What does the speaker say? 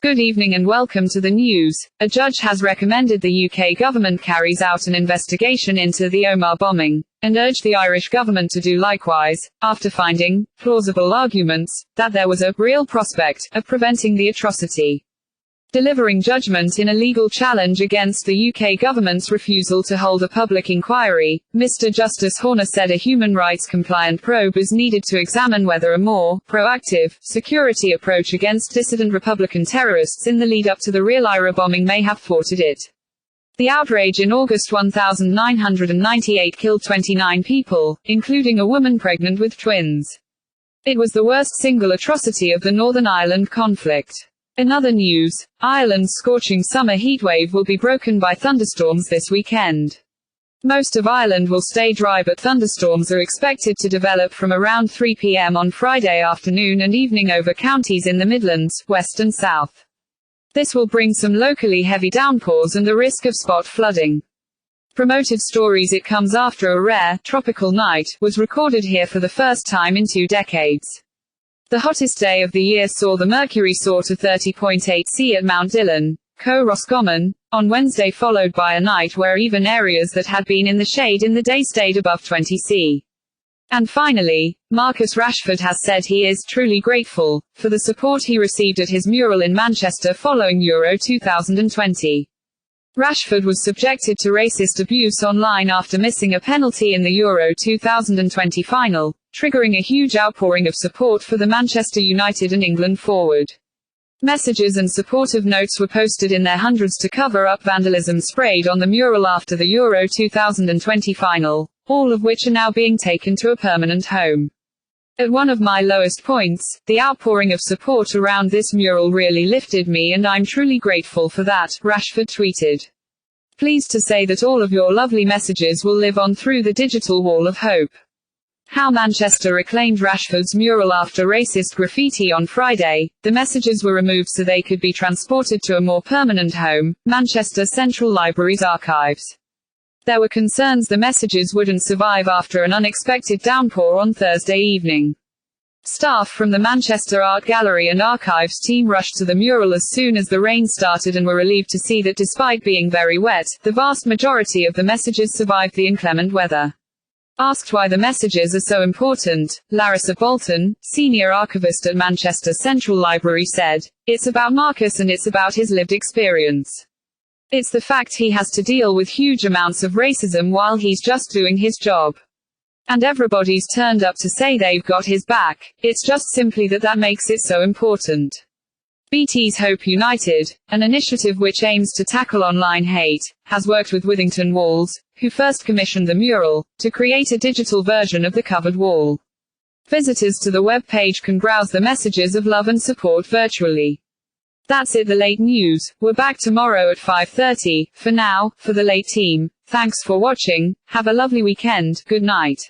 Good evening and welcome to the news. A judge has recommended the UK government carries out an investigation into the Omagh bombing, and urged the Irish government to do likewise, after finding plausible arguments that there was a real prospect of preventing the atrocity. Delivering judgment in a legal challenge against the UK government's refusal to hold a public inquiry, Mr. Justice Horner said a human rights-compliant probe is needed to examine whether a more proactive security approach against dissident Republican terrorists in the lead-up to the real Ira bombing may have thwarted it. The outrage in August 1998 killed 29 people, including a woman pregnant with twins. It was the worst single atrocity of the Northern Ireland conflict. In other news, Ireland's scorching summer heatwave will be broken by thunderstorms this weekend. Most of Ireland will stay dry, but thunderstorms are expected to develop from around 3 p.m. on Friday afternoon and evening over counties in the Midlands, West and South. This will bring some locally heavy downpours and the risk of spot flooding. Promoted stories. It comes after a rare, tropical night was recorded here for the first time in 2 decades. The hottest day of the year saw the mercury soar to 30.8 C at Mount Dillon, Roscommon, on Wednesday, followed by a night where even areas that had been in the shade in the day stayed above 20 C. And finally, Marcus Rashford has said he is truly grateful for the support he received at his mural in Manchester following Euro 2020. Rashford was subjected to racist abuse online after missing a penalty in the Euro 2020 final, triggering a huge outpouring of support for the Manchester United and England forward. Messages and supportive notes were posted in their hundreds to cover up vandalism sprayed on the mural after the Euro 2020 final, all of which are now being taken to a permanent home. At one of my lowest points, the outpouring of support around this mural really lifted me, and I'm truly grateful for that, Rashford tweeted. Pleased to say that all of your lovely messages will live on through the digital wall of hope. How Manchester reclaimed Rashford's mural after racist graffiti on Friday. The messages were removed so they could be transported to a more permanent home, Manchester Central Library's archives. There were concerns the messages wouldn't survive after an unexpected downpour on Thursday evening. Staff from the Manchester Art Gallery and Archives team rushed to the mural as soon as the rain started and were relieved to see that despite being very wet, the vast majority of the messages survived the inclement weather. Asked why the messages are so important, Larissa Bolton, senior archivist at Manchester Central Library, said, "It's about Marcus and it's about his lived experience. It's the fact he has to deal with huge amounts of racism while he's just doing his job. And everybody's turned up to say they've got his back. It's just simply that makes it so important." BT's Hope United, an initiative which aims to tackle online hate, has worked with Withington Walls, who first commissioned the mural, to create a digital version of the covered wall. Visitors to the web page can browse the messages of love and support virtually. That's it. The late news. We're back tomorrow at 5:30. For now, for the late team, thanks for watching, have a lovely weekend, good night.